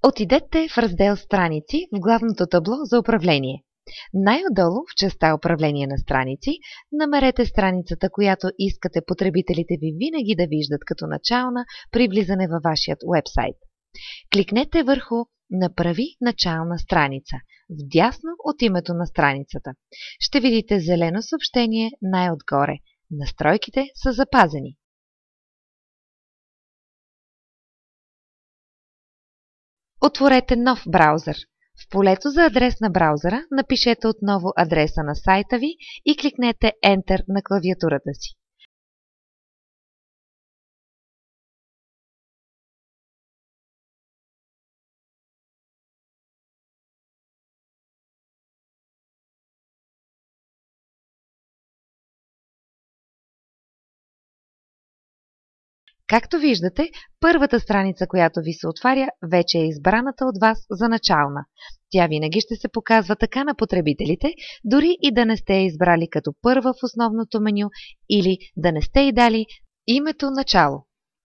Отидете в раздел Страници в главното табло за управление. Най-отдолу в частта Управление на страници намерете страницата, която искате потребителите ви винаги да виждат като начална при влизане във вашият уебсайт. Кликнете върху Направи начална страница, вдясно от името на страницата. Ще видите зелено съобщение най-отгоре. Настройките са запазени. Отворете нов браузър. В полето за адрес на браузъра напишете отново адреса на сайта ви и кликнете Enter на клавиатурата си. Както виждате, първата страница, която ви се отваря, вече е избраната от вас за начална. Тя винаги ще се показва така на потребителите, дори и да не сте я избрали като първа в основното меню или да не сте й дали името начало.